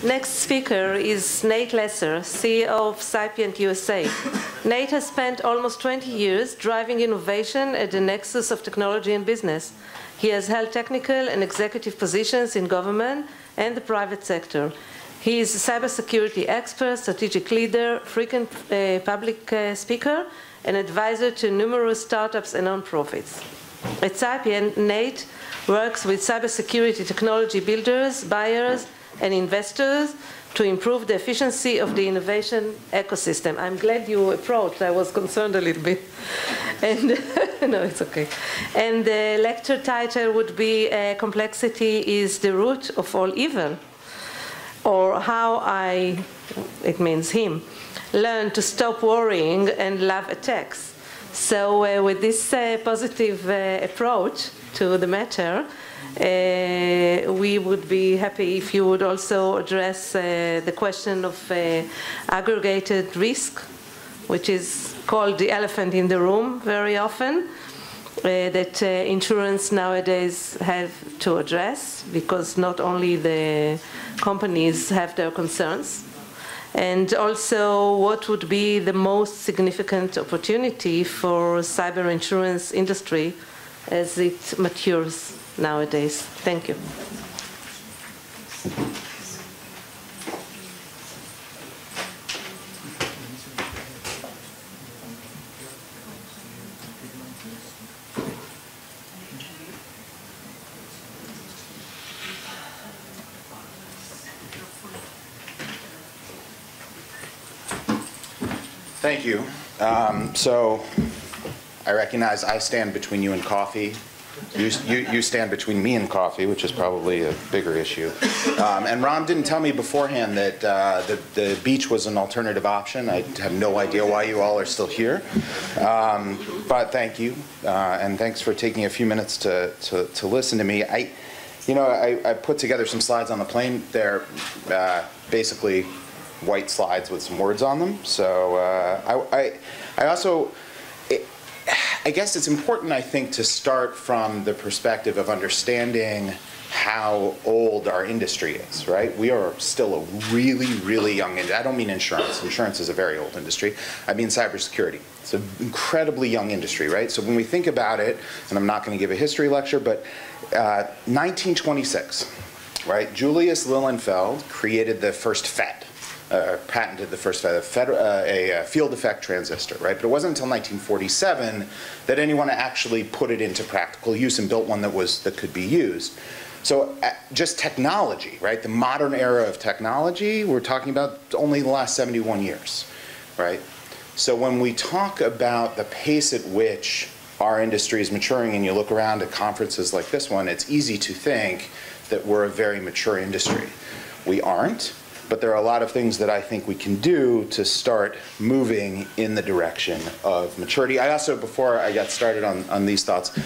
Next speaker is Nate Lesser, CEO of Cypient USA. Nate has spent almost 20 years driving innovation at the nexus of technology and business. He has held technical and executive positions in government and the private sector. He is a cybersecurity expert, strategic leader, frequent public speaker, and advisor to numerous startups and nonprofits. At Cypient, Nate works with cybersecurity technology builders, buyers, and investors to improve the efficiency of the innovation ecosystem. I'm glad you approached. I was concerned a little bit. And no, it's okay. And the lecture title would be Complexity is the Root of All Evil, or how it means him, learn to stop worrying and love attacks. So with this positive approach to the matter, we would be happy if you would also address the question of aggregated risk, which is called the elephant in the room very often, that insurance nowadays have to address, because not only the companies have their concerns, and also what would be the most significant opportunity for cyber insurance industry as it matures nowadays. Thank you. Thank you. So I recognize I stand between you and coffee. You stand between me and coffee, which is probably a bigger issue. And Ram didn't tell me beforehand that the beach was an alternative option. I have no idea why you all are still here. But thank you, and thanks for taking a few minutes to listen to me. I put together some slides on the plane. They're basically white slides with some words on them. So I guess it's important, I think, to start from the perspective of understanding how old our industry is, right? We are still a really, really young industry. I don't mean insurance. Insurance is a very old industry. I mean cybersecurity. It's an incredibly young industry, right? So when we think about it, and I'm not going to give a history lecture, but 1926, right? Julius Lilienfeld created the first FET. Patented the first a field effect transistor, right? But it wasn't until 1947 that anyone actually put it into practical use and built one that could be used. So just technology, right? The modern era of technology, we're talking about only the last 71 years, right? So when we talk about the pace at which our industry is maturing, and you look around at conferences like this one, it's easy to think that we're a very mature industry. We aren't. But there are a lot of things that I think we can do to start moving in the direction of maturity. I also, before I got started on these thoughts,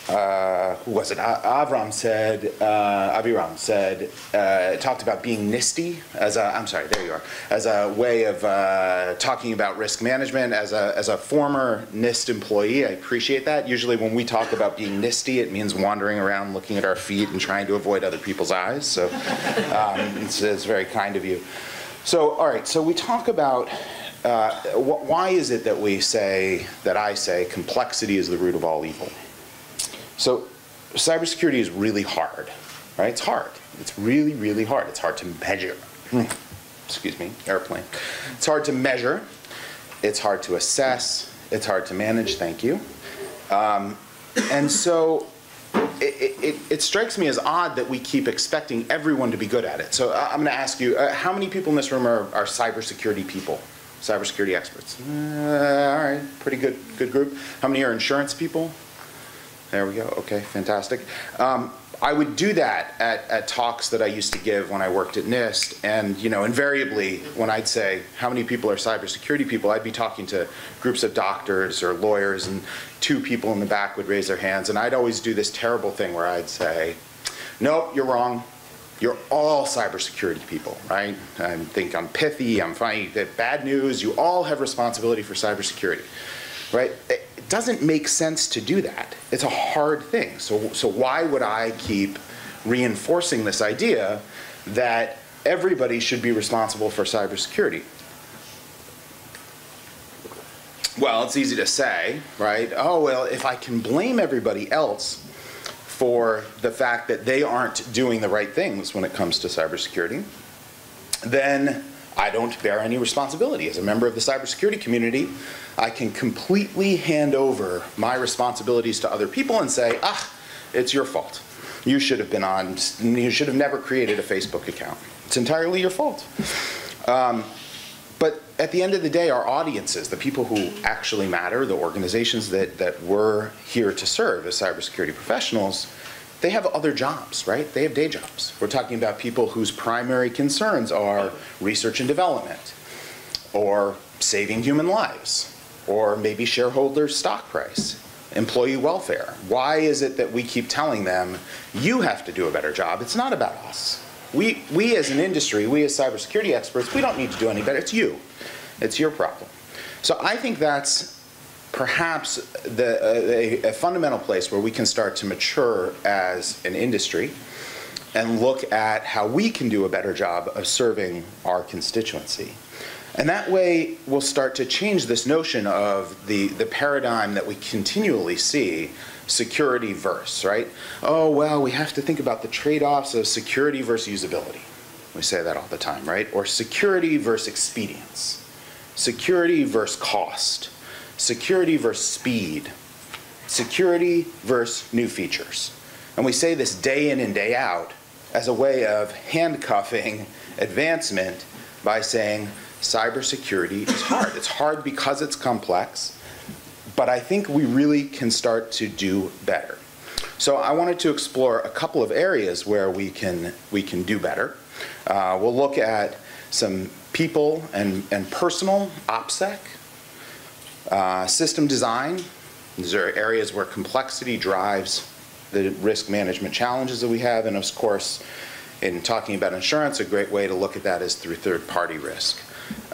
who was it? Aviram said, talked about being NIST as a, I'm sorry, there you are, as a way of talking about risk management. As a former NIST employee, I appreciate that. Usually when we talk about being NIST, it means wandering around looking at our feet and trying to avoid other people's eyes. So it's very kind of you. So, all right, so we talk about why is it that I say complexity is the root of all evil? So cybersecurity is really hard, right? It's hard. It's really, really hard. It's hard to measure. Excuse me, airplane. It's hard to measure. It's hard to assess. It's hard to manage. Thank you. And so it strikes me as odd that we keep expecting everyone to be good at it. So I'm going to ask you, how many people in this room are cybersecurity people? Cybersecurity experts? All right, pretty good group. How many are insurance people? There we go. Okay, fantastic. I would do that at talks that I used to give when I worked at NIST, and invariably when I'd say how many people are cybersecurity people, I'd be talking to groups of doctors or lawyers, and two people in the back would raise their hands, and I'd always do this terrible thing where I'd say, nope, you're wrong. You're all cybersecurity people, right? I think I'm pithy. I'm funny. Bad news. You all have responsibility for cybersecurity, right? It doesn't make sense to do that. It's a hard thing. So why would I keep reinforcing this idea that everybody should be responsible for cybersecurity. Well, it's easy to say, right? Oh, well, if I can blame everybody else for the fact that they aren't doing the right things when it comes to cybersecurity, then I don't bear any responsibility. As a member of the cybersecurity community, I can completely hand over my responsibilities to other people and say, it's your fault. You should have never created a Facebook account. It's entirely your fault. But at the end of the day, our audiences, the people who actually matter, the organizations that we're here to serve as cybersecurity professionals, they have other jobs, right? They have day jobs. We're talking about people whose primary concerns are research and development, or saving human lives, or maybe shareholder stock price, employee welfare. Why is it that we keep telling them, you have to do a better job? It's not about us. We as an industry, we as cybersecurity experts, we don't need to do any better. It's you. It's your problem. So I think that's perhaps a fundamental place where we can start to mature as an industry and look at how we can do a better job of serving our constituency. And that way we'll start to change this notion of the paradigm that we continually see, security versus, right? Oh, well, we have to think about the trade-offs of security versus usability. We say that all the time, right? Or security versus expedience, security versus cost, security versus speed, security versus new features. And we say this day in and day out as a way of handcuffing advancement by saying cybersecurity is hard. It's hard because it's complex, but I think we really can start to do better. So I wanted to explore a couple of areas where we can do better. We'll look at some people and personal OPSEC, system design. These are areas where complexity drives the risk management challenges that we have, and of course, in talking about insurance, a great way to look at that is through third-party risk.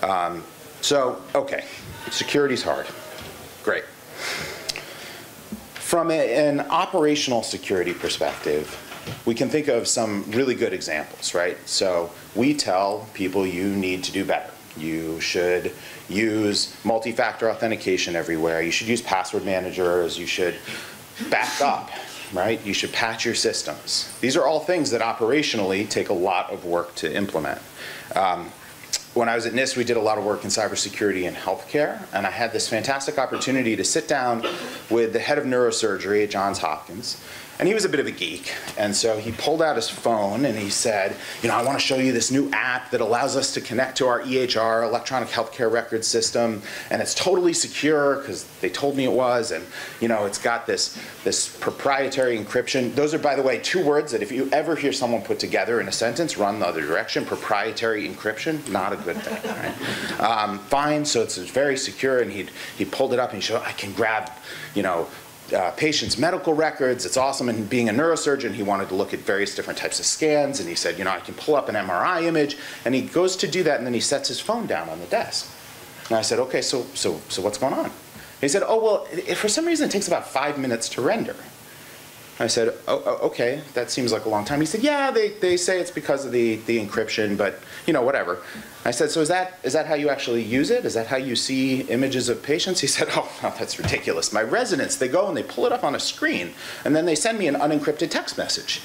Okay, security's hard. Great. From an operational security perspective, we can think of some really good examples, right? So we tell people you need to do better. You should use multi-factor authentication everywhere. You should use password managers. You should back up, right? You should patch your systems. These are all things that operationally take a lot of work to implement. When I was at NIST, we did a lot of work in cybersecurity and healthcare, and I had this fantastic opportunity to sit down with the head of neurosurgery at Johns Hopkins, and he was a bit of a geek, and so he pulled out his phone and he said, I want to show you this new app that allows us to connect to our EHR, electronic healthcare record system, and it's totally secure because they told me it was, and it's got this proprietary encryption. Those are, by the way, two words that if you ever hear someone put together in a sentence, run the other direction. Proprietary encryption, not a good thing, right? Fine, so it's very secure, and he pulled it up and he showed, I can grab, patients' medical records. It's awesome. And being a neurosurgeon, he wanted to look at various different types of scans, and he said, I can pull up an MRI image, and he goes to do that, and then he sets his phone down on the desk. And I said, okay, so what's going on? He said, oh, well, for some reason it takes about 5 minutes to render. I said, oh, okay, that seems like a long time. He said, yeah, they say it's because of the encryption, but whatever. I said, so is that how you actually use it? Is that how you see images of patients? He said, oh, no, that's ridiculous. My residents, they go and they pull it up on a screen, and then they send me an unencrypted text message.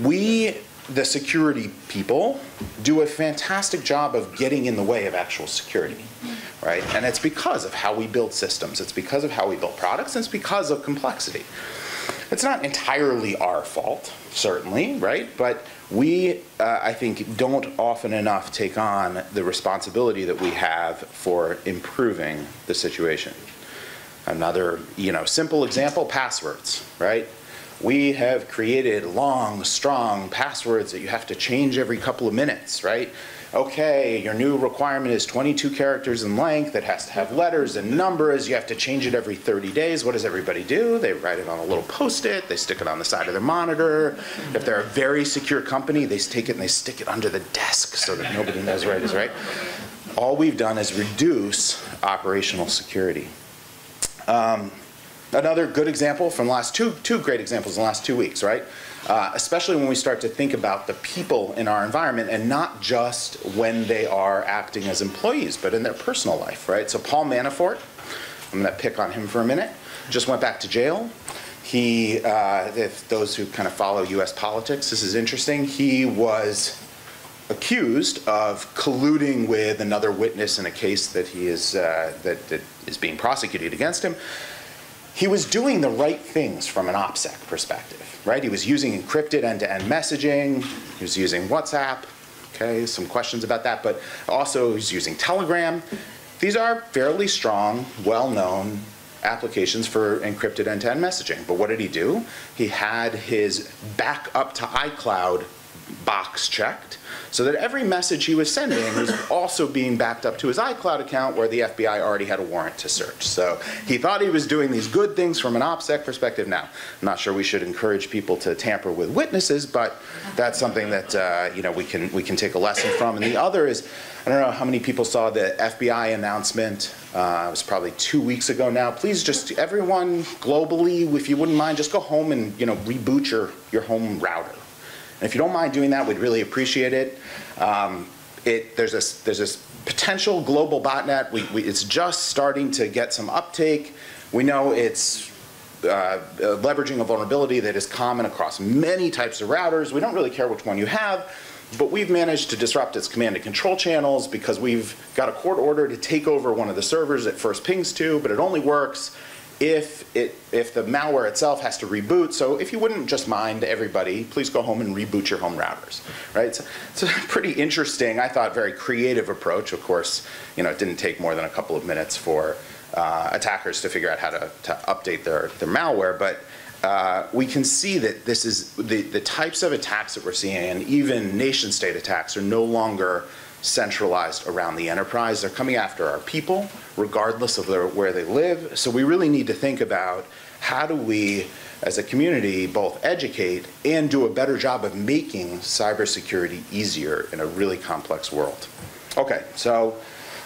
We, the security people, do a fantastic job of getting in the way of actual security, right? And it's because of how we build systems. It's because of how we build products, and it's because of complexity. It's not entirely our fault, certainly, right? But we, I think, don't often enough take on the responsibility that we have for improving the situation. Another, simple example, passwords, right? We have created long, strong passwords that you have to change every couple of minutes, right? Okay, your new requirement is 22 characters in length. It has to have letters and numbers. You have to change it every 30 days. What does everybody do? They write it on a little Post-it. They stick it on the side of their monitor. If they're a very secure company, they take it and they stick it under the desk so that nobody knows right is right. All we've done is reduce operational security. Another good example from the last two great examples in the last 2 weeks, right? especially when we start to think about the people in our environment and not just when they are acting as employees, but in their personal life, right? So Paul Manafort, I'm going to pick on him for a minute, just went back to jail. He, if those who kind of follow US politics, this is interesting, he was accused of colluding with another witness in a case that he is, that is being prosecuted against him. He was doing the right things from an OPSEC perspective, right? He was using encrypted end-to-end messaging. He was using WhatsApp. Okay, some questions about that, but also he's using Telegram. These are fairly strong, well-known applications for encrypted end-to-end messaging. But what did he do? He had his backup to iCloud box checked so that every message he was sending was also being backed up to his iCloud account where the FBI already had a warrant to search. So he thought he was doing these good things from an OPSEC perspective. Now, I'm not sure we should encourage people to tamper with witnesses, but that's something that you know, we can take a lesson from. And the other is, I don't know how many people saw the FBI announcement. It was probably 2 weeks ago now. Please just, everyone globally, if you wouldn't mind, just go home and, you know, reboot your home router. And if you don't mind doing that, we'd really appreciate it. There's this potential global botnet. It's just starting to get some uptake. We know it's leveraging a vulnerability that is common across many types of routers. We don't really care which one you have, but we've managed to disrupt its command and control channels because we've got a court order to take over one of the servers it first pings to, but it only works if the malware itself has to reboot. So if you wouldn't just mind, everybody, please go home and reboot your home routers, right? So it's a pretty interesting, I thought, very creative approach. Of course, you know, it didn't take more than a couple of minutes for attackers to figure out how to update their malware, but we can see that this is the types of attacks that we're seeing, and even nation-state attacks are no longer centralized around the enterprise. They're coming after our people, regardless of where they live. So we really need to think about how do we, as a community, both educate and do a better job of making cybersecurity easier in a really complex world. Okay, so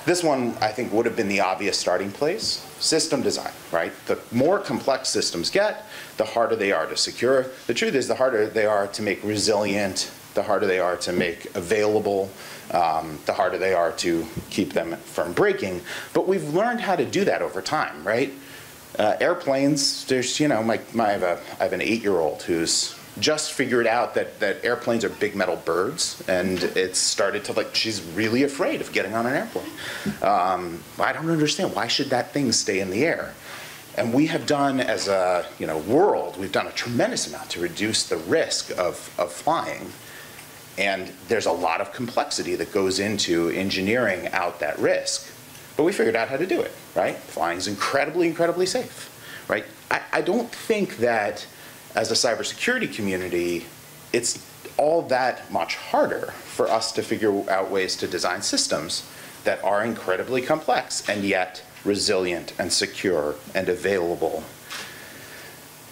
this one I think would have been the obvious starting place. System design, right? The more complex systems get, the harder they are to secure. The truth is, the harder they are to make resilient, the harder they are to make available, the harder they are to keep them from breaking. But we've learned how to do that over time, right? Airplanes, there's, you know, I have an 8-year-old who's just figured out that airplanes are big metal birds, and it's started to, like, she's really afraid of getting on an airplane. I don't understand, why should that thing stay in the air? And we have done, as a world, we've done a tremendous amount to reduce the risk of flying. And there's a lot of complexity that goes into engineering out that risk. But we figured out how to do it, right? Flying is incredibly, incredibly safe, right? I don't think that as a cybersecurity community, it's all that much harder for us to figure out ways to design systems that are incredibly complex and yet resilient and secure and available.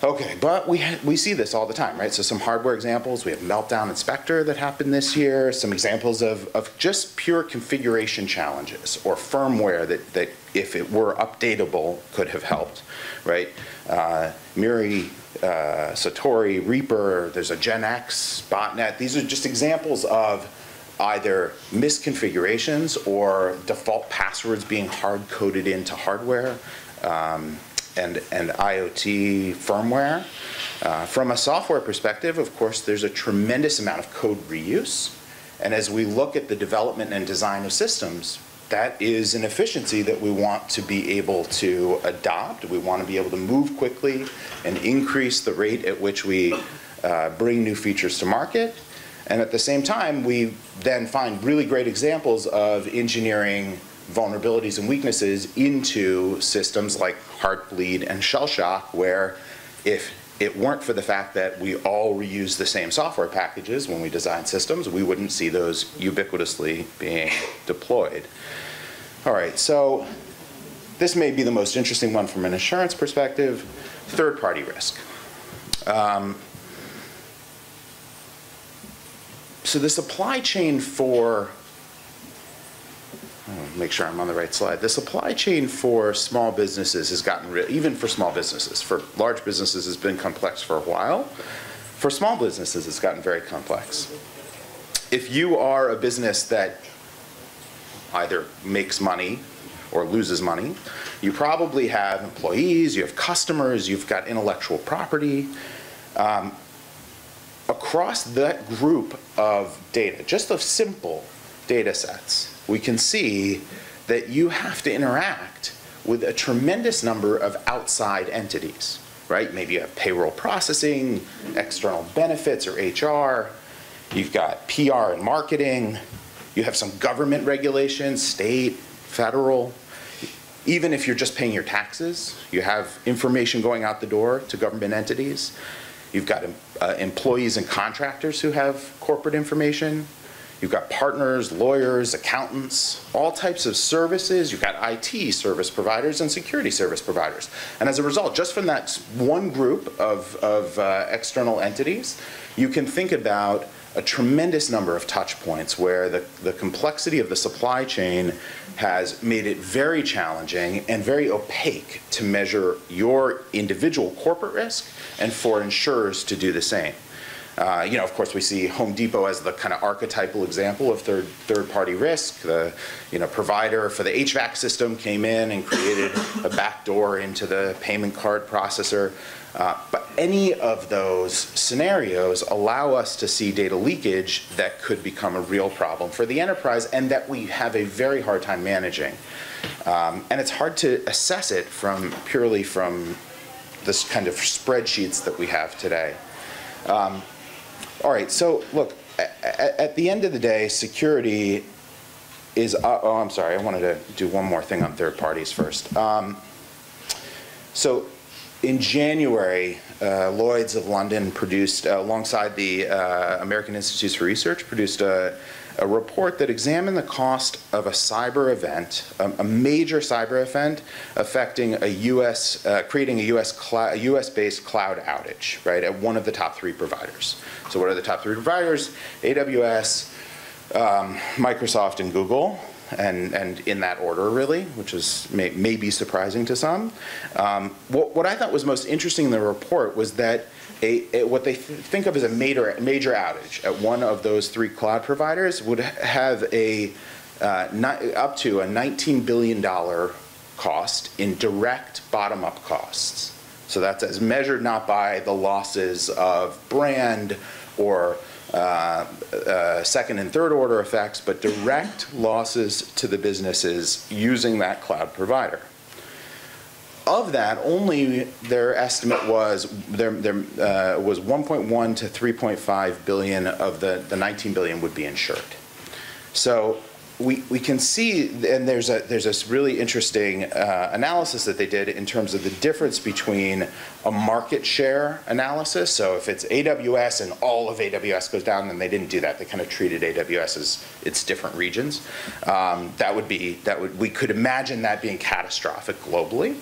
Okay, but we see this all the time, right? So some hardware examples, we have Meltdown and Spectre that happened this year, some examples of just pure configuration challenges or firmware that if it were updatable could have helped, right? Miri, Satori, Reaper, there's a Gen X botnet. These are just examples of either misconfigurations or default passwords being hard-coded into hardware. And IoT firmware. From a software perspective, of course, there's a tremendous amount of code reuse. And as we look at the development and design of systems, that is an efficiency that we want to be able to adopt. We want to be able to move quickly and increase the rate at which we bring new features to market. And at the same time, we then find really great examples of engineering vulnerabilities and weaknesses into systems like Heartbleed and Shellshock, where if it weren't for the fact that we all reuse the same software packages when we design systems, we wouldn't see those ubiquitously being deployed. All right, so this may be the most interesting one from an insurance perspective, third-party risk. So the supply chain for make sure I'm on the right slide. The supply chain for small businesses has gotten, even for small businesses, for large businesses has been complex for a while. For small businesses, it's gotten very complex. If you are a business that either makes money or loses money, you probably have employees, you have customers, you've got intellectual property. Across that group of data, just of simple data sets, we can see that you have to interact with a tremendous number of outside entities, right? Maybe you have payroll processing, external benefits or HR, you've got PR and marketing, you have some government regulations, state, federal. Even if you're just paying your taxes, you have information going out the door to government entities. You've got employees and contractors who have corporate information. You've got partners, lawyers, accountants, all types of services. You've got IT service providers and security service providers. And as a result, just from that one group of external entities, you can think about a tremendous number of touch points where the complexity of the supply chain has made it very challenging and very opaque to measure your individual corporate risk and for insurers to do the same. Of course, we see Home Depot as the kind of archetypal example of third-party risk. The provider for the HVAC system came in and created a backdoor into the payment card processor. But any of those scenarios allow us to see data leakage that could become a real problem for the enterprise and that we have a very hard time managing. And it's hard to assess it purely from this kind of spreadsheets that we have today. All right, so look, at the end of the day, security is, oh, I'm sorry, I wanted to do one more thing on third parties first. So in January, Lloyd's of London produced, alongside the American Institutes for Research, produced a report that examined the cost of a cyber event, a major cyber event affecting a U.S., creating a U.S.-based cloud outage, right, at one of the top 3 providers. So what are the top 3 providers? AWS, Microsoft, and Google. And in that order, really, which is may be surprising to some. What I thought was most interesting in the report was that what they think of as a major outage at one of those 3 cloud providers would have up to a $19 billion cost in direct bottom-up costs. So that's as measured not by the losses of brand or second and third order effects, but direct losses to the businesses using that cloud provider. Of that, only their estimate was was 1.1 to 3.5 billion of the 19 billion would be insured. So we can see, and there's this really interesting analysis that they did in terms of the difference between a market share analysis. So if it's AWS and all of AWS goes down, then they didn't do that. They kind of treated AWS as its different regions. We could imagine that being catastrophic globally.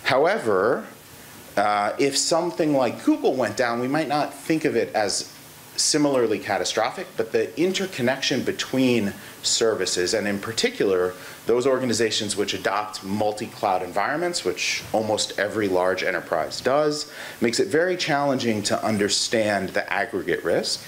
However, if something like Google went down, we might not think of it as similarly catastrophic, but the interconnection between services, and in particular, those organizations which adopt multi-cloud environments, which almost every large enterprise does, makes it very challenging to understand the aggregate risk.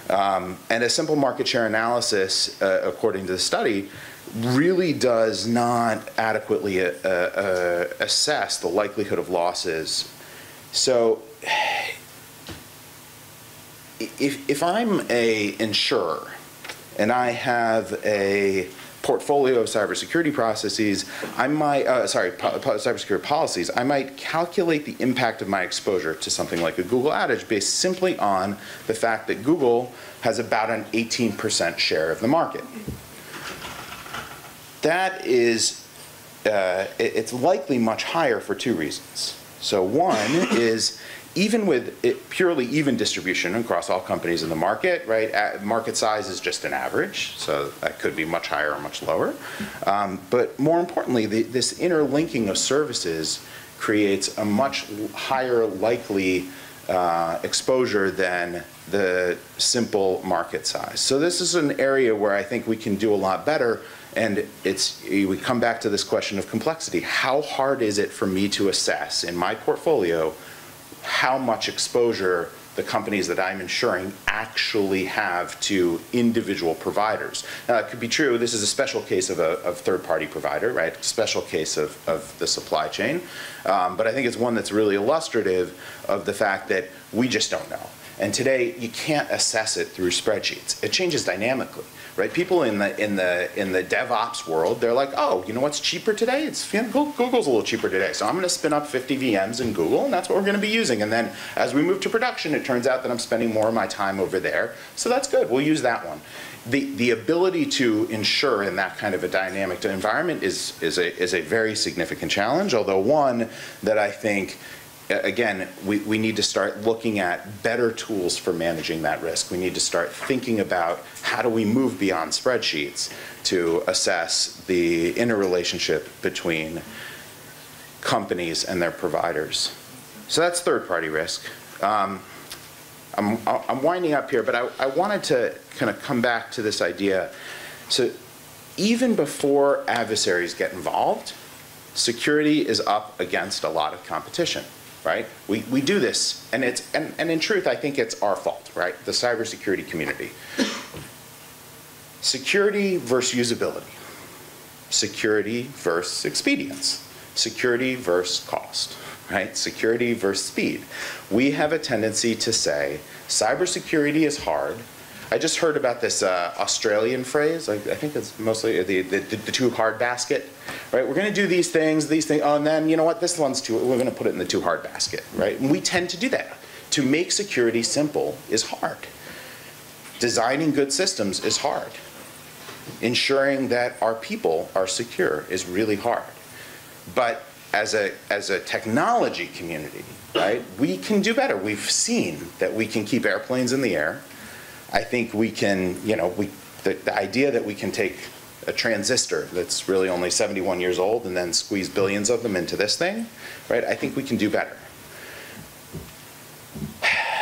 And a simple market share analysis, according to the study, really does not adequately assess the likelihood of losses. So if I'm an insurer and I have a portfolio of cybersecurity processes, I might, cybersecurity policies, I might calculate the impact of my exposure to something like a Google outage based simply on the fact that Google has about an 18% share of the market. That is, it's likely much higher for 2 reasons. So one is, even with purely even distribution across all companies in the market, right? Market size is just an average, so that could be much higher or much lower. But more importantly, this interlinking of services creates a much higher likely exposure than the simple market size. So this is an area where I think we can do a lot better, and we come back to this question of complexity. How hard is it for me to assess in my portfolio how much exposure the companies that I'm insuring actually have to individual providers. Now, it could be true, this is a special case of a third-party provider, right? Special case of the supply chain. But I think it's one that's really illustrative of the fact that we just don't know. And today, you can't assess it through spreadsheets. It changes dynamically, right? People in the DevOps world, they're like, oh, you know what's cheaper today? It's, you know, Google's a little cheaper today, so I'm going to spin up 50 VMs in Google, and that's what we're going to be using. And then as we move to production, it turns out that I'm spending more of my time over there, so that's good. We'll use that one. The ability to ensure in that kind of a dynamic environment is a very significant challenge, although one that I think, again, we need to start looking at better tools for managing that risk. We need to start thinking about how do we move beyond spreadsheets to assess the interrelationship between companies and their providers. So that's third-party risk. I'm winding up here, but I wanted to kind of come back to this idea. So even before adversaries get involved, security is up against a lot of competition. Right? We do this, and in truth, I think it's our fault, right? The cybersecurity community. Security versus usability. Security versus expedience. Security versus cost, right? Security versus speed. We have a tendency to say cybersecurity is hard. I just heard about this Australian phrase. I think it's mostly the too hard basket, right? We're going to do these things, oh, and then you know what? This one's too. We're going to put it in the too hard basket, right? And we tend to do that. To make security simple is hard. Designing good systems is hard. Ensuring that our people are secure is really hard. But as a technology community, right? We can do better. We've seen that we can keep airplanes in the air. I think we can, you know, the idea that we can take a transistor that's really only 71 years old and then squeeze billions of them into this thing, right? I think we can do better.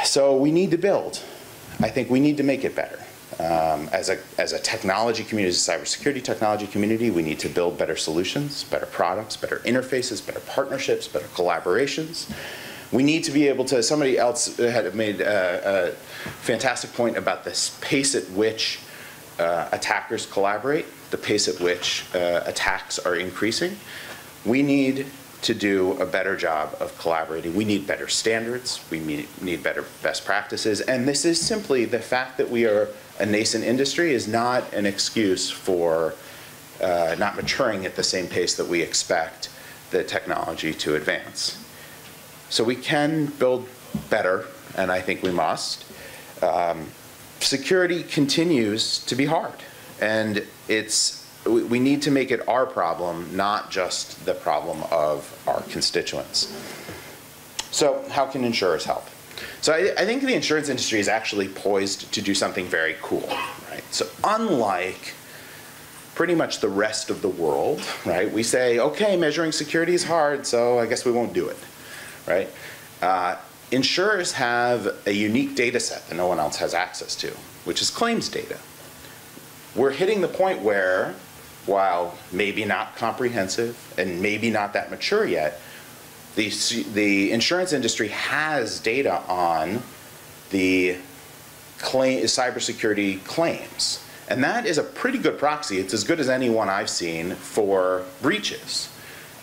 So we need to build. I think we need to make it better. As a technology community, as a cybersecurity technology community, we need to build better solutions, better products, better interfaces, better partnerships, better collaborations. We need to be able to, somebody else had made a fantastic point about this pace at which attackers collaborate, the pace at which attacks are increasing. We need to do a better job of collaborating. We need better standards. We need better best practices. And this is simply the fact that we are a nascent industry is not an excuse for not maturing at the same pace that we expect the technology to advance. So we can build better, and I think we must. Security continues to be hard, and we need to make it our problem, not just the problem of our constituents. So how can insurers help? So I think the insurance industry is actually poised to do something very cool, right? So unlike pretty much the rest of the world, right? We say, okay, measuring security is hard, so I guess we won't do it. Right? Insurers have a unique data set that no one else has access to, which is claims data. We're hitting the point where, while maybe not comprehensive and maybe not that mature yet, the insurance industry has data on the cybersecurity claims. And that is a pretty good proxy. It's as good as any one I've seen for breaches.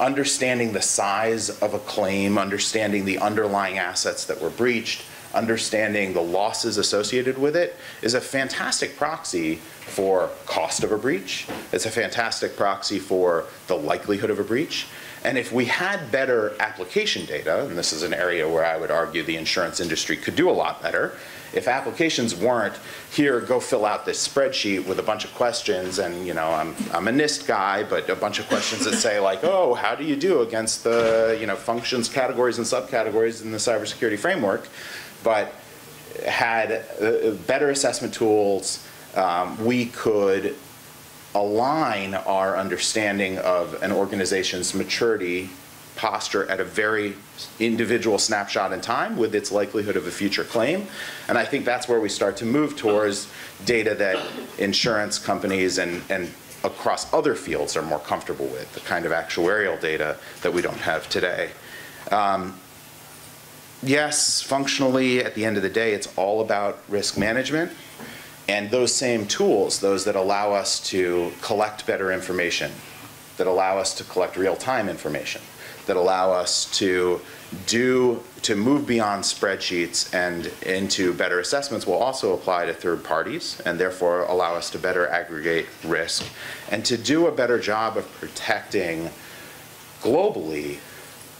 Understanding the size of a claim, understanding the underlying assets that were breached, understanding the losses associated with it is a fantastic proxy for cost of a breach. It's a fantastic proxy for the likelihood of a breach. And if we had better application data, and this is an area where I would argue the insurance industry could do a lot better, if applications weren't, here, go fill out this spreadsheet with a bunch of questions, and you know, I'm a NIST guy, but a bunch of questions that say like, oh, how do you do against the functions, categories, and subcategories in the cybersecurity framework? But had better assessment tools, we could align our understanding of an organization's maturity posture at a very individual snapshot in time with its likelihood of a future claim. And I think that's where we start to move towards data that insurance companies and across other fields are more comfortable with, the kind of actuarial data that we don't have today. yes, functionally, at the end of the day, it's all about risk management. And those same tools, those that allow us to collect better information, that allow us to collect real-time information, that allow us to move beyond spreadsheets and into better assessments will also apply to third parties and therefore allow us to better aggregate risk and to do a better job of protecting globally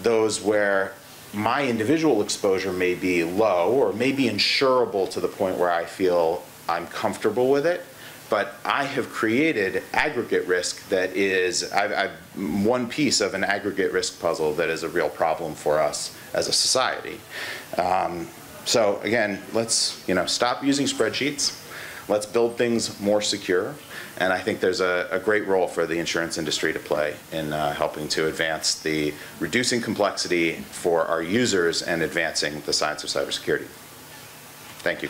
those where my individual exposure may be low or may be insurable to the point where I feel I'm comfortable with it, but I have created aggregate risk that is I've one piece of an aggregate risk puzzle that is a real problem for us as a society. So again, let's stop using spreadsheets. Let's build things more secure. And I think there's a great role for the insurance industry to play in helping to advance the reducing complexity for our users and advancing the science of cybersecurity. Thank you.